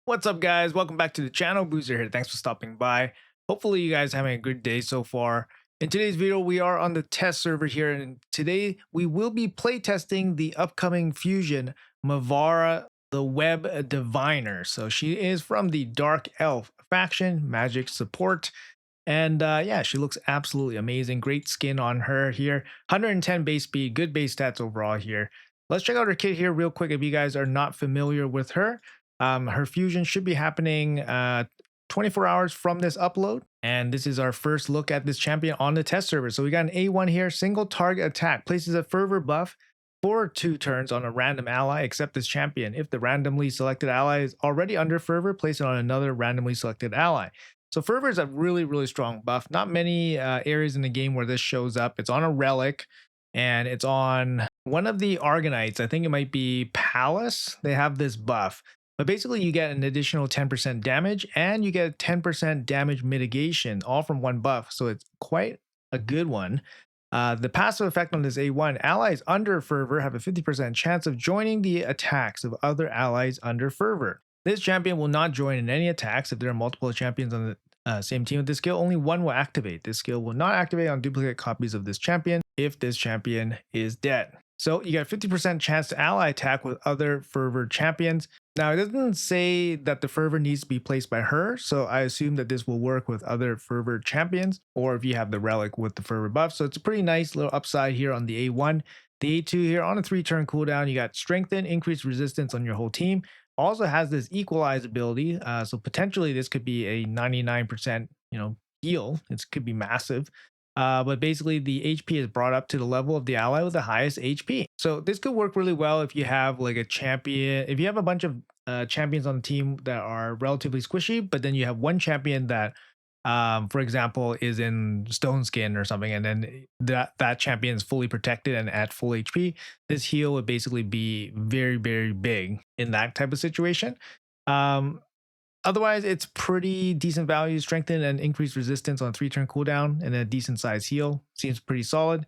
What's up, guys? Welcome back to the channel. Boozer here. Thanks for stopping by. Hopefully you guys are having a good day so far. In today's video, we are on the test server here, and today we will be playtesting the upcoming fusion Mavara the Web Diviner. So she is from the Dark Elf faction, magic support. And yeah, she looks absolutely amazing. Great skin on her here. 110 base speed, good base stats overall here. Let's check out her kit here real quick if you guys are not familiar with her. Her fusion should be happening 24 hours from this upload. And this is our first look at this champion on the test server. So we got an A1 here, single target attack, places a fervor buff for 2 turns on a random ally except this champion. If the randomly selected ally is already under fervor, place it on another randomly selected ally. So fervor is a really strong buff. Not many areas in the game where this shows up. It's on a relic and it's on one of the Argonites. I think it might be Palace. They have this buff. But basically, you get an additional 10% damage and you get 10% damage mitigation, all from one buff. So it's quite a good one. The passive effect on this A1, allies under Fervor have a 50% chance of joining the attacks of other allies under Fervor. This champion will not join in any attacks if there are multiple champions on the same team with this skill. Only one will activate. This skill will not activate on duplicate copies of this champion if this champion is dead. So you get a 50% chance to ally attack with other Fervor champions. Now, it doesn't say that the Fervor needs to be placed by her, so I assume that this will work with other Fervor champions, or if you have the relic with the Fervor buff. So it's a pretty nice little upside here on the A1. The A2 here, on a 3-turn cooldown, you got Strengthen, increased resistance on your whole team. Also has this Equalize ability, so potentially this could be a 99%, heal. It could be massive. But basically the HP is brought up to the level of the ally with the highest HP. So this could work really well if you have like a champion, if you have a bunch of champions on the team that are relatively squishy, but then you have one champion that, for example, is in stone skin or something, and then that champion is fully protected and at full HP. This heal would basically be very big in that type of situation. Otherwise, it's pretty decent value, strengthen and increased resistance on 3-turn cooldown, and a decent size heal. Seems pretty solid.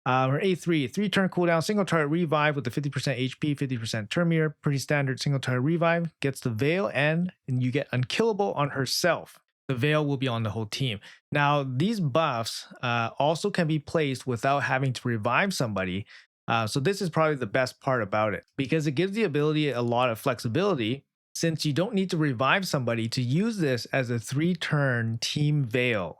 Or A3, 3-turn cooldown, single target revive with the 50% HP, 50% turn meter. Pretty standard single target revive. Gets the veil and you get unkillable on herself. The veil will be on the whole team. Now, these buffs also can be placed without having to revive somebody. So this is probably the best part about it because it gives the ability a lot of flexibility, since you don't need to revive somebody to use this as a 3-turn team veil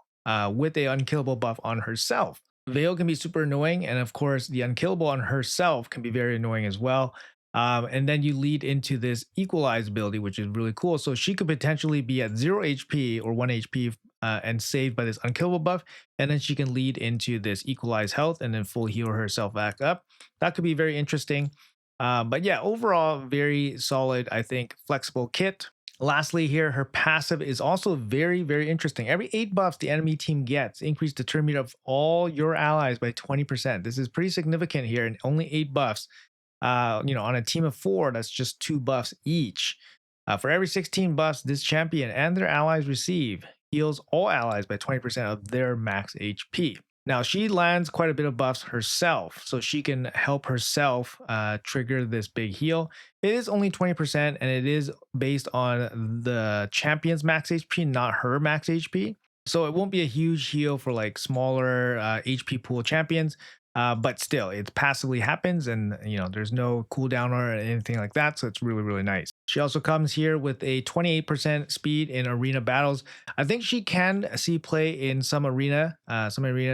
with a unkillable buff on herself. Veil can be super annoying, and of course the unkillable on herself can be very annoying as well. And then you lead into this Equalize ability, which is really cool. So she could potentially be at 0 HP or 1 HP and saved by this unkillable buff, and then she can lead into this Equalize health and then full heal herself back up. That could be very interesting. But yeah, overall, very solid, I think, flexible kit. Lastly here, her passive is also very interesting. Every 8 buffs the enemy team gets, increase the turn meter of all your allies by 20%. This is pretty significant here, and only 8 buffs. On a team of 4, that's just 2 buffs each. For every 16 buffs this champion and their allies receive, heals all allies by 20% of their max HP. Now, she lands quite a bit of buffs herself, so she can help herself trigger this big heal. It is only 20%, and it is based on the champion's max HP, not her max HP. So it won't be a huge heal for like smaller HP pool champions, but still, it passively happens, and there's no cooldown or anything like that, so it's really nice. She also comes here with a 28% speed in arena battles. I think she can see play in some arena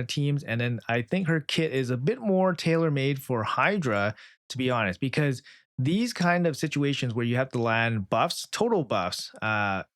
teams, and then I think her kit is a bit more tailor-made for Hydra, to be honest, because these kind of situations where you have to land buffs, total buffs,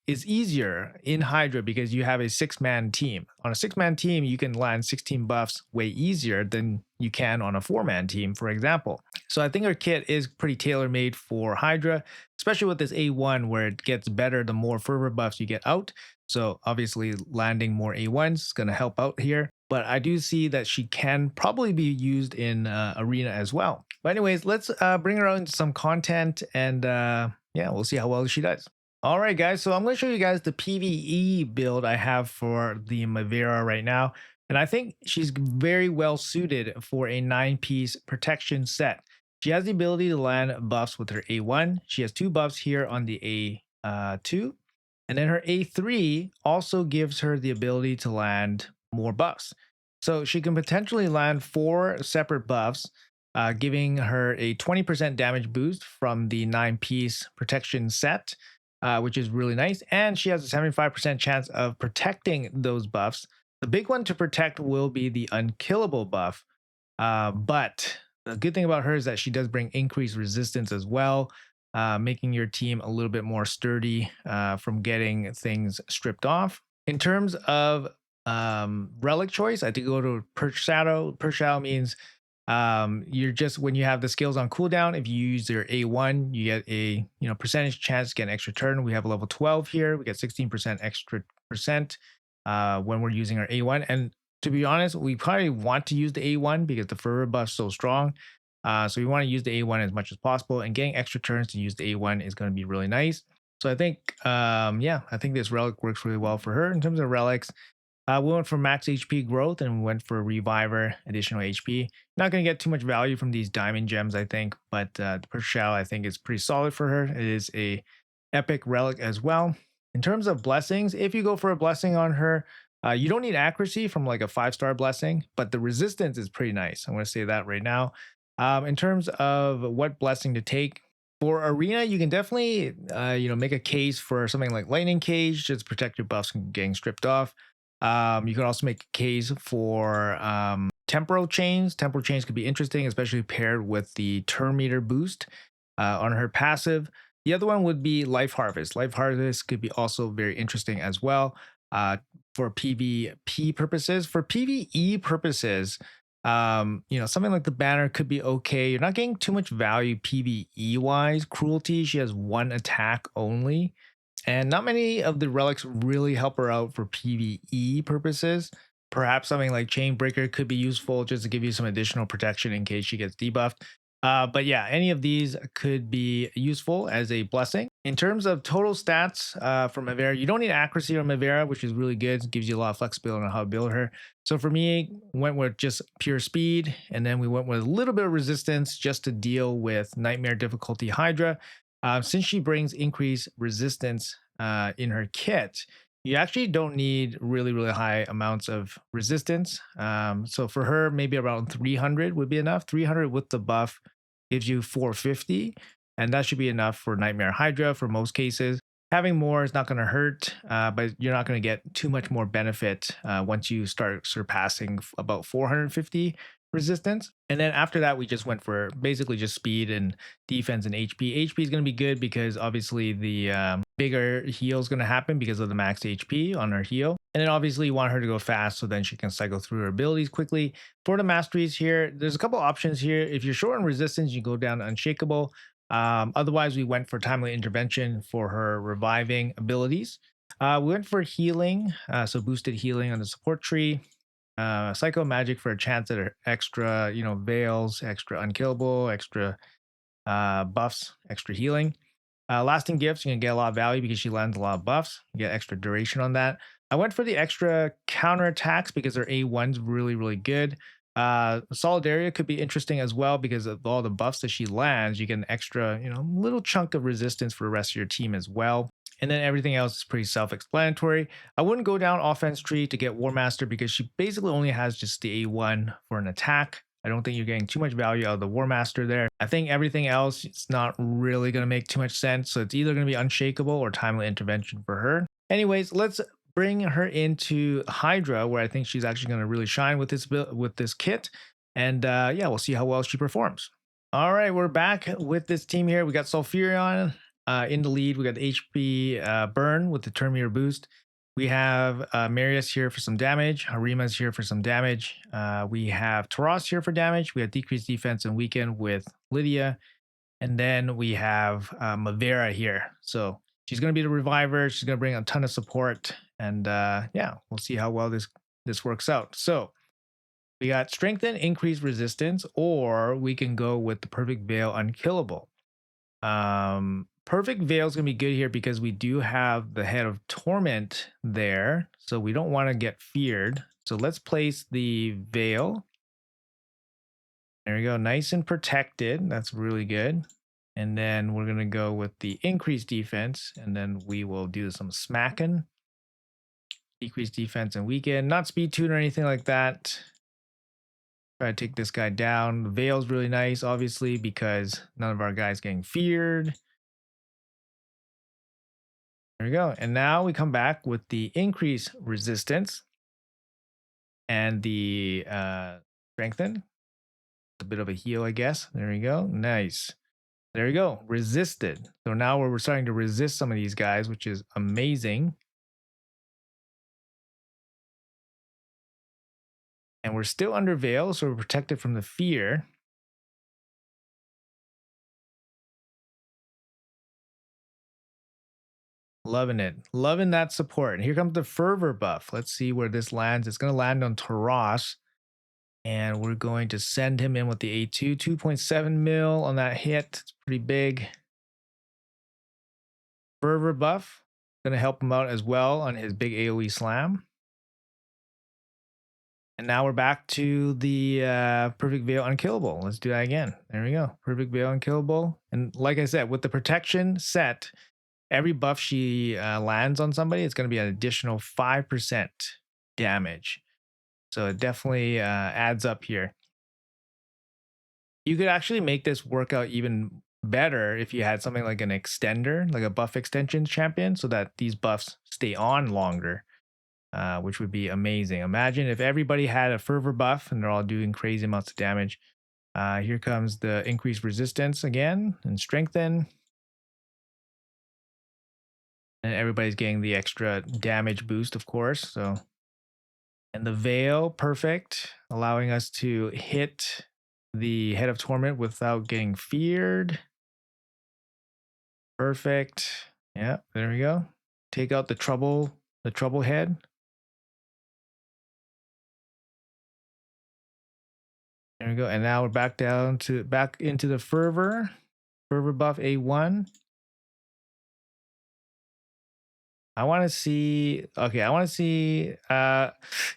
is easier in Hydra because you have a 6-man team. On a 6-man team, you can land 16 buffs way easier than you can on a 4-man team, for example. So I think her kit is pretty tailor-made for Hydra, especially with this A1 where it gets better the more fervor buffs you get out. So obviously landing more A1s is going to help out here. But I do see that she can probably be used in arena as well. But anyways, let's bring her out into some content, and yeah, we'll see how well she does. All right, guys, so I'm going to show you guys the PVE build I have for the Mavara right now. And I think she's very well suited for a 9-piece protection set. She has the ability to land buffs with her A1. She has 2 buffs here on the 2. And then her A3 also gives her the ability to land more buffs. So she can potentially land 4 separate buffs, giving her a 20% damage boost from the 9-piece protection set, which is really nice. And she has a 75% chance of protecting those buffs. The big one to protect will be the unkillable buff. But the good thing about her is that she does bring increased resistance as well, making your team a little bit more sturdy from getting things stripped off. In terms of relic choice, I think go to Perch Shadow. Perch Shadow means you're just when you have the skills on cooldown, if you use your A1, you get a percentage chance to get an extra turn. We have a level 12 here. We get 16% extra percent when we're using our A1. And to be honest, we probably want to use the A1 because the fervor buff's so strong. So we want to use the A1 as much as possible, and getting extra turns to use the A1 is going to be really nice. So I think, yeah, I think this relic works really well for her in terms of relics. We went for max HP growth and we went for reviver, additional HP. Not going to get too much value from these diamond gems, I think, but the Pershal I think is pretty solid for her. It is a epic relic as well. In terms of blessings, if you go for a blessing on her, you don't need accuracy from like a 5-star blessing, but the resistance is pretty nice. I'm going to say that right now. In terms of what blessing to take, for arena, you can definitely make a case for something like lightning cage, just protect your buffs from getting stripped off. You can also make a case for temporal chains. Temporal chains could be interesting, especially paired with the turn meter boost on her passive. The other one would be life harvest. Life harvest could be also very interesting as well for PvP purposes. For PvE purposes, something like the banner could be okay. You're not getting too much value PvE wise. Cruelty, she has 1 attack only. And not many of the relics really help her out for PvE purposes. Perhaps something like Chainbreaker could be useful just to give you some additional protection in case she gets debuffed. But yeah, any of these could be useful as a blessing. In terms of total stats for Mavara, you don't need accuracy on Mavara, which is really good. It gives you a lot of flexibility on how to build her. So for me, went with just pure speed, and then we went with a little bit of resistance just to deal with Nightmare difficulty Hydra. Since she brings increased resistance in her kit, you actually don't need really, really high amounts of resistance. So for her, maybe around 300 would be enough. 300 with the buff gives you 450, and that should be enough for Nightmare Hydra for most cases. Having more is not going to hurt, but you're not going to get too much more benefit once you start surpassing about 450 resistance. And then after that, we just went for basically just speed and defense and HP. HP is going to be good because obviously the bigger heal is going to happen because of the max HP on her heal. And then obviously you want her to go fast so then she can cycle through her abilities quickly. For the masteries here, there's a couple options here. If you're short on resistance, you go down to Unshakable. Otherwise, we went for Timely Intervention for her reviving abilities. We went for healing, so boosted healing on the support tree. Psycho Magic for a chance at extra, veils, extra unkillable, extra buffs, extra healing. Lasting Gifts, you can get a lot of value because she lands a lot of buffs. You get extra duration on that. I went for the extra counter attacks because her A1's really, really good. Solidaria could be interesting as well because of all the buffs that she lands. You get an extra, little chunk of resistance for the rest of your team as well. And then everything else is pretty self-explanatory. I wouldn't go down offense tree to get War Master because she basically only has just the A1 for an attack. I don't think you're getting too much value out of the War Master there. I think everything else, it's not really going to make too much sense. So it's either going to be Unshakable or Timely Intervention for her. Anyways, let's bring her into Hydra, where I think she's actually going to really shine with this kit. And yeah, we'll see how well she performs. All right, we're back with this team here. We got Sulfurion in the lead. We got the HP burn with the turn meter boost. We have Marius here for some damage. Harima's here for some damage. We have Taras here for damage. We have decreased defense and weaken with Lydia. And then we have Mavara here. So she's going to be the reviver. She's going to bring a ton of support. And yeah, we'll see how well this works out. So we got strengthen, increased resistance, or we can go with the perfect veil unkillable. Perfect veil is going to be good here because we do have the head of torment there, so we don't want to get feared. So let's place the veil. There we go, nice and protected. That's really good. And then we're going to go with the increased defense. And then we will do some smacking. Decrease defense and weaken. Not speed tune or anything like that. Try to take this guy down. The Veil's really nice, obviously, because none of our guys getting feared. There we go. And now we come back with the increase resistance and the strengthen. A bit of a heal, I guess. There we go. Nice. There we go. Resisted. So now we're starting to resist some of these guys, which is amazing. And we're still under Veil, so we're protected from the fear. Loving it. Loving that support. And here comes the fervor buff. Let's see where this lands. It's going to land on Taras. And we're going to send him in with the A2. 2.7 mil on that hit. It's pretty big. Fervor buff. Going to help him out as well on his big AoE slam. And now we're back to the Perfect Veil Unkillable. Let's do that again. There we go. Perfect Veil Unkillable. And like I said, with the protection set, every buff she lands on somebody, it's going to be an additional 5% damage. So it definitely adds up here. You could actually make this work out even better if you had something like an extender, like a buff extension champion, so that these buffs stay on longer, which would be amazing. Imagine if everybody had a fervor buff and they're all doing crazy amounts of damage. Here comes the increased resistance again and strengthen. And everybody's getting the extra damage boost, of course. So, and the Veil, perfect, allowing us to hit the Head of Torment without getting feared. Perfect. Yeah, there we go. Take out the trouble head. There we go. And now we're back into the fervor buff A1. I want to see,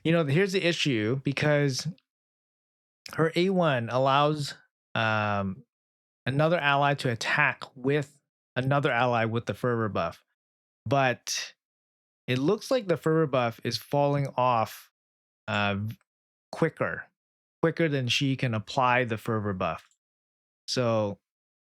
here's the issue, because her A1 allows another ally to attack with another ally with the fervor buff. But it looks like the fervor buff is falling off quicker than she can apply the fervor buff. So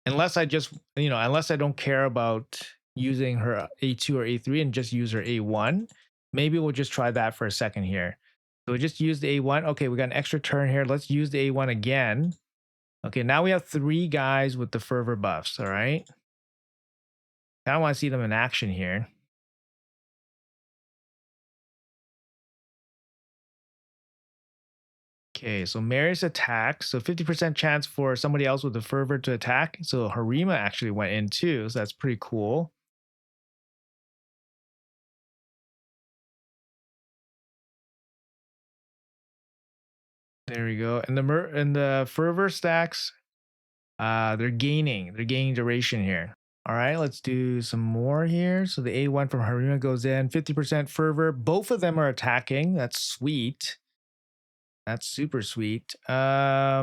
unless I don't care about using her A2 or A3 and just use her A1, maybe we'll just try that for a second here. So we just use the A1. Okay, we got an extra turn here. Let's use the A1 again. Okay, now we have 3 guys with the fervor buffs, all right? I don't want to see them in action here. Okay, so Mary's attack. So 50% chance for somebody else with the fervor to attack. So Harima actually went in too, so that's pretty cool. There we go. And the fervor stacks, they're gaining duration here. All right, let's do some more here. So the A1 from Harima goes in, 50% fervor. Both of them are attacking. That's sweet. That's super sweet. Do I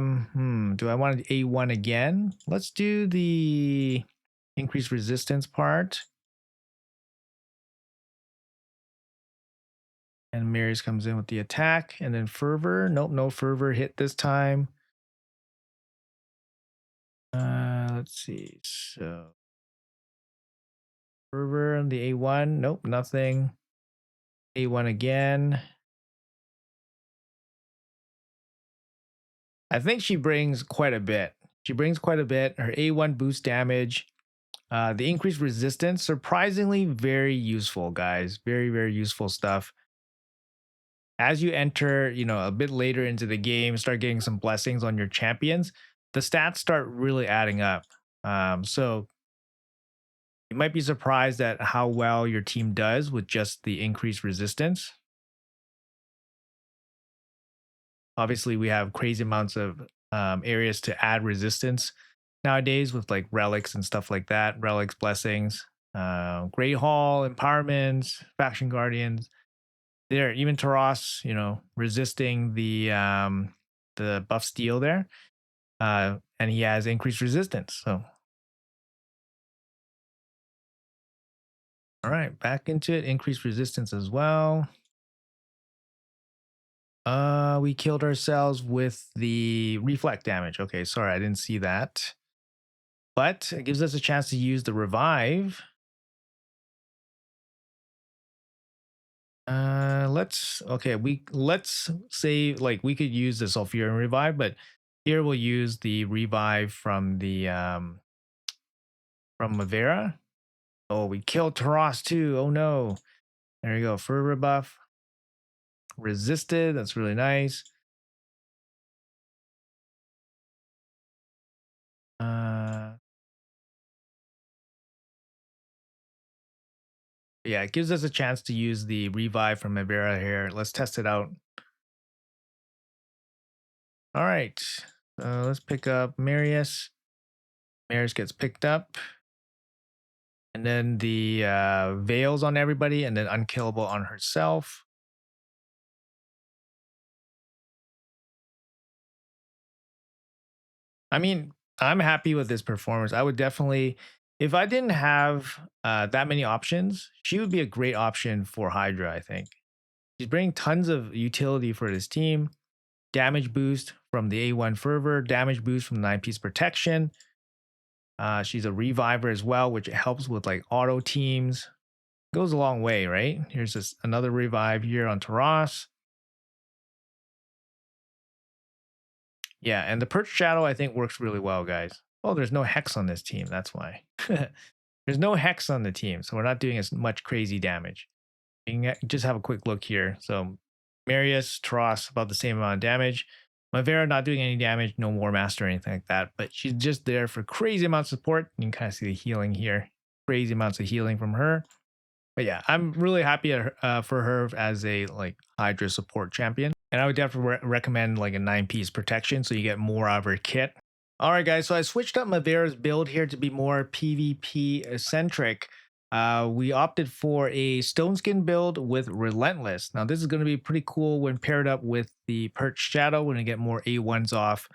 want A1 again? Let's do the increased resistance part. And Mary's comes in with the attack, and then fervor. Nope, no fervor hit this time. Let's see. So fervor on the A1. Nope, nothing. A1 again. I think she brings quite a bit. Her A1 boost damage. The increased resistance, surprisingly very useful, guys. Very, very useful stuff. As you enter, a bit later into the game, start getting some blessings on your champions, the stats start really adding up. So you might be surprised at how well your team does with just the increased resistance. Obviously, we have crazy amounts of areas to add resistance nowadays with like relics and stuff like that. Relics, blessings, Great Hall, empowerments, faction guardians. There, even Taras, resisting the buff steel there, and he has increased resistance. So All right, back into it. Increased resistance as well. We killed ourselves with the reflect damage. Okay, sorry, I didn't see that. But it gives us a chance to use the revive. Let's say like we could use the Sulfurion revive, but here we'll use the revive from the from Mavara. Oh, we killed Taras too. Oh no. There you go. Fervor buff. Resisted. That's really nice. Yeah, it gives us a chance to use the revive from Mavara here. Let's test it out. All right. Let's pick up Marius. Marius gets picked up. And then the veils on everybody, and then unkillable on herself. I mean, I'm happy with this performance. I would definitely, if I didn't have that many options, she would be a great option for Hydra, I think. She's bringing tons of utility for this team. Damage boost from the A1 Fervor, damage boost from the 9-piece protection. She's a reviver as well, which helps with like auto teams. Goes a long way, right? Here's this another revive here on Taras. Yeah, and the Perch Shadow I think works really well, guys. Oh, there's no Hex on this team. That's why. There's no Hex on the team, so we're not doing as much crazy damage. You can just have a quick look here. So Marius, Taras, about the same amount of damage. Mavara not doing any damage, no War Master or anything like that, but she's just there for crazy amounts of support. You can kind of see the healing here. Crazy amounts of healing from her. But yeah, I'm really happy for her as a like Hydra support champion. And I would definitely recommend like a 9-piece protection so you get more out of her kit. All right, guys. So I switched up Mavara's build here to be more PvP centric. We opted for a Stone Skin build with Relentless. Now, this is going to be pretty cool when paired up with the Perch Shadow. We're going to get more A1s off,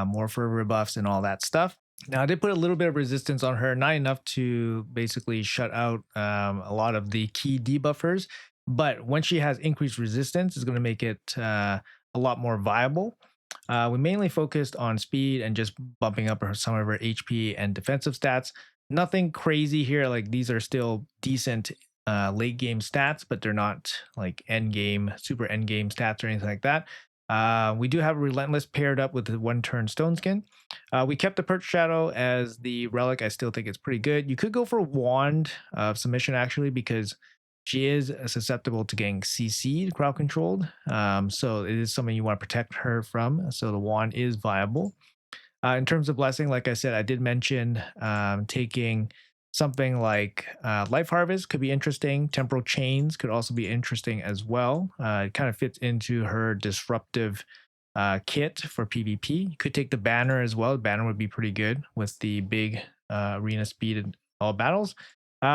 more fervor buffs, and all that stuff. Now, I did put a little bit of resistance on her, not enough to basically shut out a lot of the key debuffers. But when she has increased resistance, it's going to make it a lot more viable. We mainly focused on speed and just bumping up some of her HP and defensive stats. Nothing crazy here. Like these are still decent late game stats, but they're not like end game, super end game stats or anything like that. We do have Relentless paired up with the 1-turn Stone Skin. We kept the Perch Shadow as the relic. I still think it's pretty good. You could go for Wand of Submission actually, because she is susceptible to getting CC'd, crowd controlled. So it is something you want to protect her from. So the Wand is viable. In terms of blessing, like I said, I did mention taking something like Life Harvest could be interesting. Temporal Chains could also be interesting as well. It kind of fits into her disruptive kit for PvP. You could take the Banner as well. The Banner would be pretty good with the big arena speed in all battles.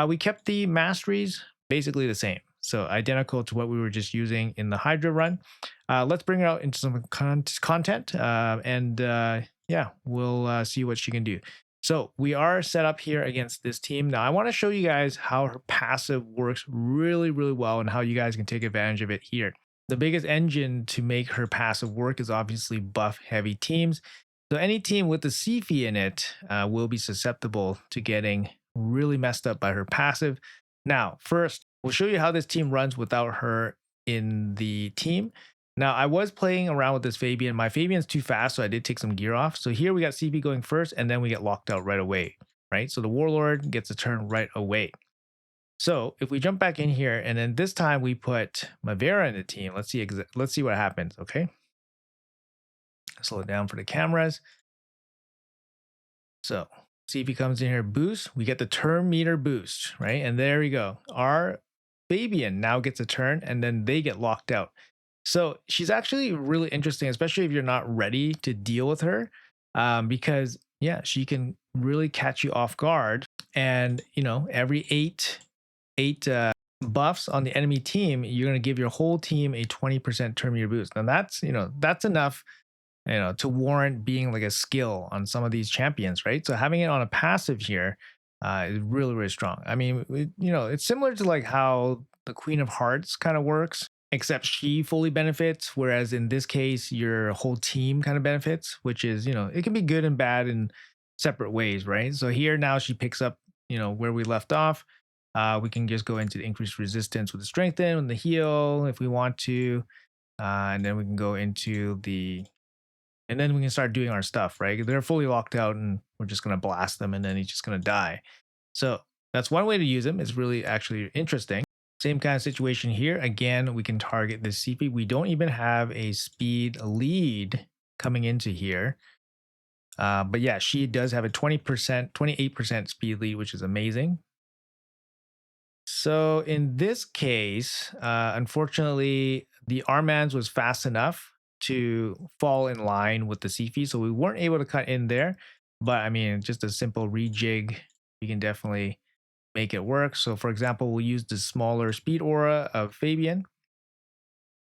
We kept the Masteries basically the same. So identical to what we were just using in the Hydra run. Let's bring it out into some content yeah, we'll see what she can do. So we are set up here against this team. Now I want to show you guys how her passive works really, really well and how you guys can take advantage of it here. The biggest engine to make her passive work is obviously buff heavy teams. So any team with the CFI in it will be susceptible to getting really messed up by her passive. Now, first, we'll show you how this team runs without her in the team. Now, I was playing around with this Fabian. My Fabian's too fast, so I did take some gear off. So here we got CP going first, and then we get locked out right away, right? So the Warlord gets a turn right away. So if we jump back in here, and then this time we put Mavara in the team, let's see what happens, okay? Slow it down for the cameras. So CP comes in here, boost. We get the turn meter boost, right? And there we go. Our Fabian now gets a turn, and then they get locked out. So she's actually really interesting, especially if you're not ready to deal with her, because yeah, she can really catch you off guard. And you know, every eight buffs on the enemy team, you're going to give your whole team a 20% turn meter boost. Now that's that's enough, to warrant being like a skill on some of these champions, right? So having it on a passive here is really, really strong. I mean, it's similar to like how the Queen of Hearts kind of works, except she fully benefits, whereas in this case, your whole team kind of benefits, which is, it can be good and bad in separate ways, right? So here now she picks up, where we left off. We can just go into the increased resistance with the strengthen and the heal if we want to. And then we can go into and then we can start doing our stuff, right? They're fully locked out and we're just going to blast them and then he's just going to die. So that's one way to use him. It's really actually interesting. Same kind of situation here. Again, we can target this CP. We don't even have a speed lead coming into here. But yeah, she does have a 20%, 28% speed lead, which is amazing. So in this case, unfortunately, the Armans was fast enough to fall in line with the CP, so we weren't able to cut in there. But I mean, just a simple rejig, you can definitely make it work. So for example, we'll use the smaller speed aura of Fabian,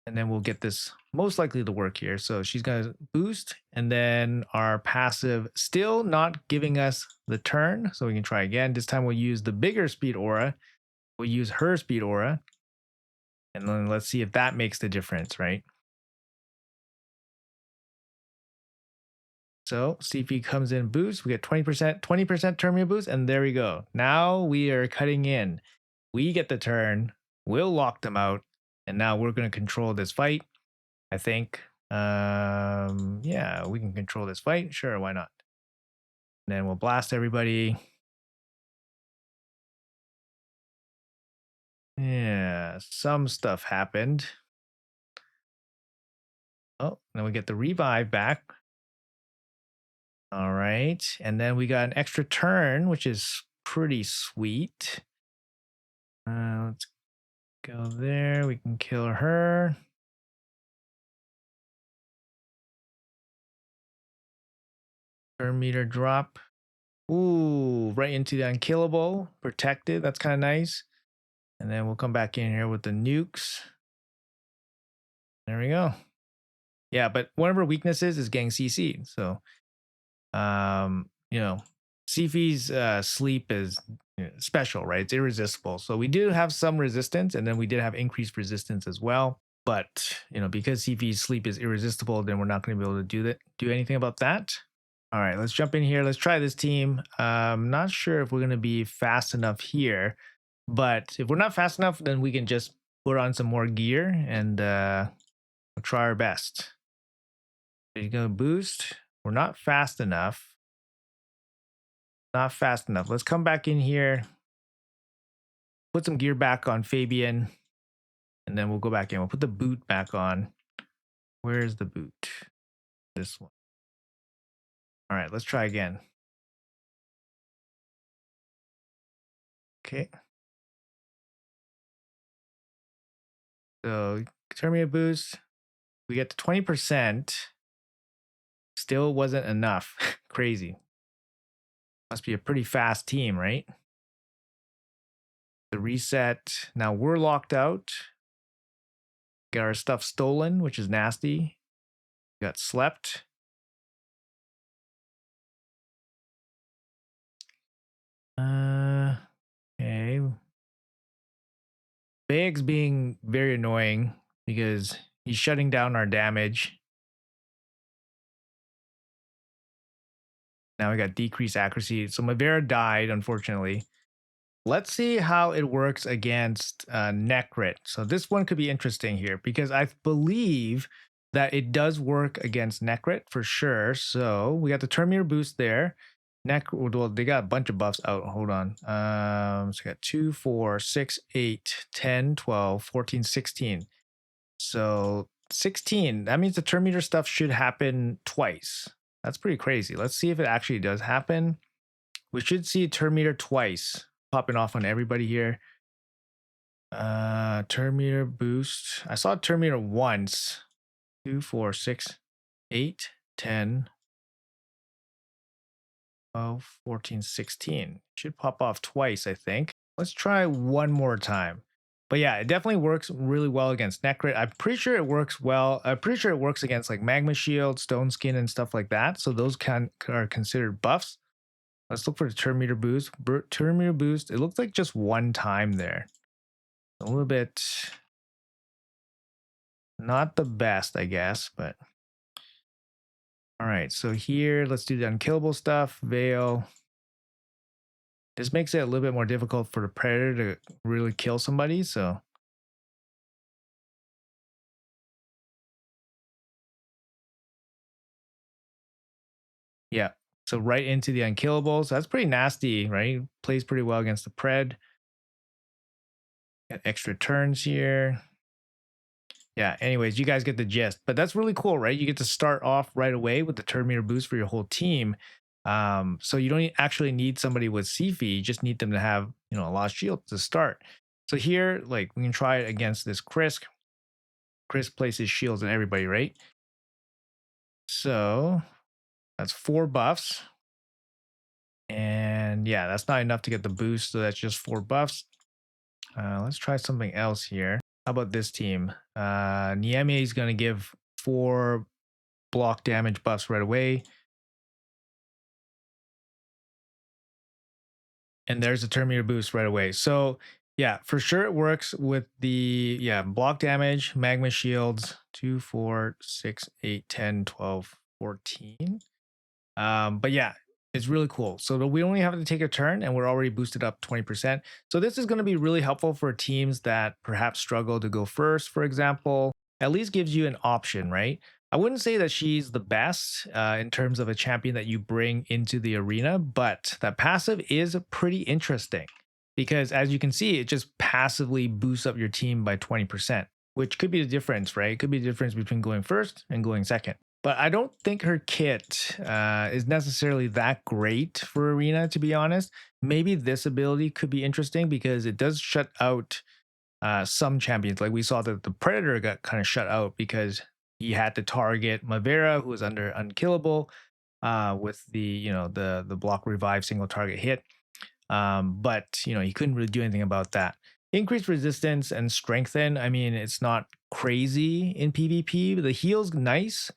and then we'll get this most likely to work here. So she's going to boost, and then our passive still not giving us the turn. So we can try again. This time we'll use the bigger speed aura. We'll use her speed aura, and then let's see if that makes the difference, right? So CP comes in boost. We get 20%, 20% turn boost, and there we go. Now we are cutting in. We get the turn. We'll lock them out, and now we're going to control this fight. I think. Yeah, we can control this fight. Sure, why not? And then we'll blast everybody. Yeah, some stuff happened. Oh, then we get the revive back. All right. And then we got an extra turn, which is pretty sweet. Let's go there. We can kill her. Turn meter drop. Ooh, right into the unkillable. Protected. That's kind of nice. And then we'll come back in here with the nukes. There we go. Yeah, but one of her weaknesses is getting CC'd. So, Sifi's sleep is special, right? It's irresistible. So we do have some resistance, and then we did have increased resistance as well. But because Sifi's sleep is irresistible, then we're not going to be able to do anything about that. All right, let's jump in here. Let's try this team. I'm not sure if we're going to be fast enough here, but if we're not fast enough, then we can just put on some more gear and we'll try our best. He's going to boost. We're not fast enough. Not fast enough. Let's come back in here. Put some gear back on Fabian. And then we'll go back in. We'll put the boot back on. Where's the boot? This one. All right, let's try again. Okay. So Terminator boost. We get to 20%. Still wasn't enough. Crazy. Must be a pretty fast team, right? The reset. Now we're locked out. Got our stuff stolen, which is nasty. Got slept. Okay. Bag's being very annoying because he's shutting down our damage. Now we got decreased accuracy. So Mavara died, unfortunately. Let's see how it works against Necrit. So this one could be interesting here because I believe that it does work against Necrit for sure. So we got the Terminator boost there. Well, they got a bunch of buffs out. Hold on. So we got 2, 4, 6, 8, 10, 12, 14, 16. So 16. That means the Terminator stuff should happen twice. That's pretty crazy. Let's see if it actually does happen. We should see Terminator twice popping off on everybody here. Terminator boost. I saw Terminator once. 2, 4, 6, 8, 10, 12, 14, 16. Should pop off twice, I think. Let's try one more time. But yeah, it definitely works really well against Necrit. I'm pretty sure it works well. I'm pretty sure it works against like Magma Shield, Stone Skin, and stuff like that. So those are considered buffs. Let's look for the turn meter boost. Turn meter boost. It looks like just one time there. A little bit not the best, I guess, but all right. So here, let's do the unkillable stuff. Veil. This makes it a little bit more difficult for the predator to really kill somebody. So yeah. So right into the unkillables. That's pretty nasty, right? Plays pretty well against the pred. Got extra turns here. Yeah, anyways, you guys get the gist. But that's really cool, right? You get to start off right away with the turn meter boost for your whole team. So you don't actually need somebody with CFE, you just need them to have, a lot of shield to start. So here, like we can try it against this Chris. Chris places shields on everybody, right? So that's 4 buffs. And yeah, that's not enough to get the boost. So that's just 4 buffs. Let's try something else here. How about this team? Nieme is going to give 4 block damage buffs right away. And there's a turn meter boost right away. So yeah, for sure it works with the block damage, magma shields, 2, 4, 6, 8, 10, 12, 14. But yeah, it's really cool. So we only have to take a turn and we're already boosted up 20%. So this is going to be really helpful for teams that perhaps struggle to go first, for example. At least gives you an option, right? I wouldn't say that she's the best in terms of a champion that you bring into the arena, but that passive is pretty interesting because as you can see, it just passively boosts up your team by 20%, which could be the difference, right? It could be the difference between going first and going second. But I don't think her kit is necessarily that great for arena, to be honest. Maybe this ability could be interesting because it does shut out some champions. Like we saw that the Predator got kind of shut out because he had to target Mavara, who was under unkillable with the the block revive single target hit. But he couldn't really do anything about that. Increased resistance and strengthen. I mean, it's not crazy in PvP, but the heal's nice.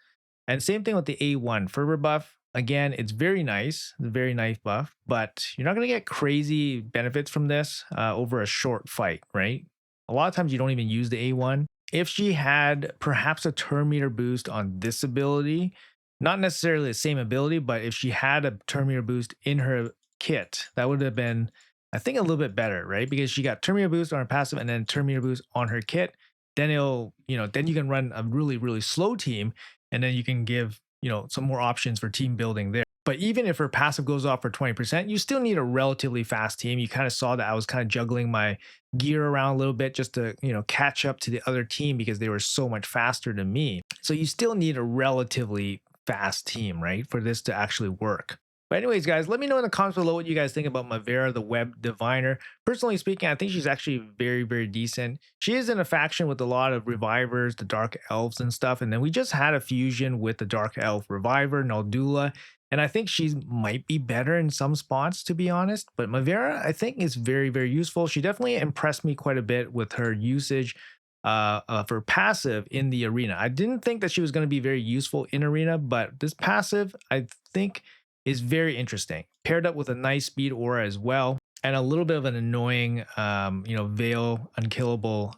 And same thing with the A1 fervor buff. Again, it's very nice, a very nice buff, but you're not going to get crazy benefits from this over a short fight, right? A lot of times you don't even use the A1. If she had perhaps a turn meter boost on this ability, not necessarily the same ability, but if she had a turn meter boost in her kit, that would have been, I think, a little bit better, right? Because she got turn meter boost on her passive and then turn meter boost on her kit. Then then you can run a really, really slow team and then you can give some more options for team building there. But even if her passive goes off for 20%, you still need a relatively fast team. You kind of saw that I was kind of juggling my gear around a little bit just to catch up to the other team because they were so much faster than me. So you still need a relatively fast team, right, for this to actually work. But anyways, guys, let me know in the comments below what you guys think about Mavara the Web Diviner. Personally speaking, I think she's actually very, very decent. She is in a faction with a lot of revivers, the Dark Elves and stuff. And then we just had a fusion with the Dark Elf Reviver, Naldula. And I think she might be better in some spots, to be honest. But Mavara, I think, is very, very useful. She definitely impressed me quite a bit with her usage for passive in the arena. I didn't think that she was going to be very useful in arena, but this passive, I think, is very interesting, paired up with a nice speed aura as well, and a little bit of an annoying, veil unkillable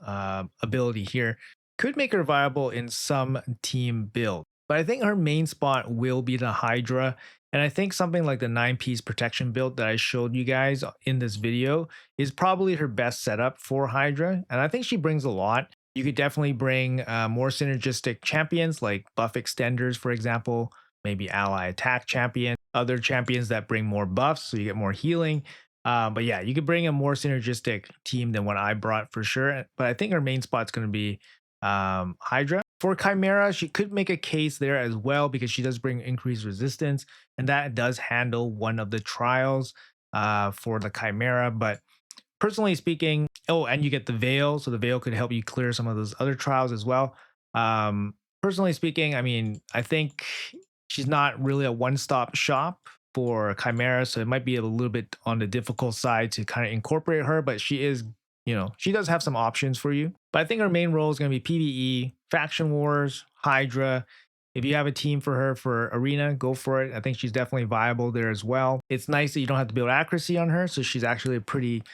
ability here. Could make her viable in some team build. But I think her main spot will be the Hydra. And I think something like the 9-piece protection build that I showed you guys in this video is probably her best setup for Hydra. And I think she brings a lot. You could definitely bring more synergistic champions like buff extenders, for example, maybe ally attack champion, other champions that bring more buffs so you get more healing. But yeah, you could bring a more synergistic team than what I brought for sure. But I think our main spot's going to be Hydra. For Chimera, she could make a case there as well because she does bring increased resistance, and that does handle one of the trials for the Chimera. But personally speaking, oh, and you get the Veil, so the Veil could help you clear some of those other trials as well. Personally speaking, I mean, I think she's not really a one-stop shop for Chimera, so it might be a little bit on the difficult side to kind of incorporate her, but she is, she does have some options for you. But I think her main role is going to be PvE, Faction Wars, Hydra. If you have a team for her for arena, go for it. I think she's definitely viable there as well. It's nice that you don't have to build accuracy on her, so she's actually a pretty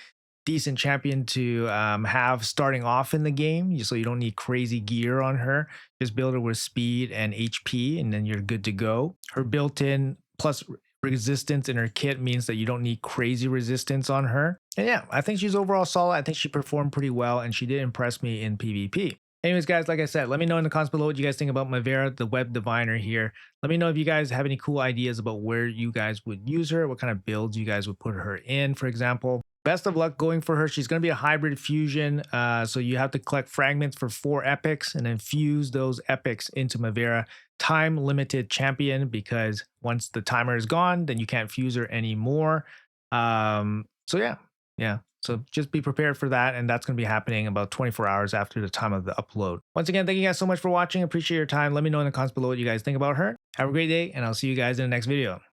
decent champion to have starting off in the game, so you don't need crazy gear on her. Just build her with speed and HP, and then you're good to go. Her built-in plus resistance in her kit means that you don't need crazy resistance on her. And yeah, I think she's overall solid. I think she performed pretty well, and she did impress me in PvP. Anyways, guys, like I said, let me know in the comments below what you guys think about Mavara the Web Diviner here. Let me know if you guys have any cool ideas about where you guys would use her, what kind of builds you guys would put her in, for example. Best of luck going for her. She's going to be a hybrid fusion, so you have to collect fragments for 4 epics and then fuse those epics into Mavara. Time limited champion, because once the timer is gone, then you can't fuse her anymore. So yeah. So just be prepared for that, and that's going to be happening about 24 hours after the time of the upload. Once again, thank you guys so much for watching. Appreciate your time. Let me know in the comments below what you guys think about her. Have a great day, and I'll see you guys in the next video.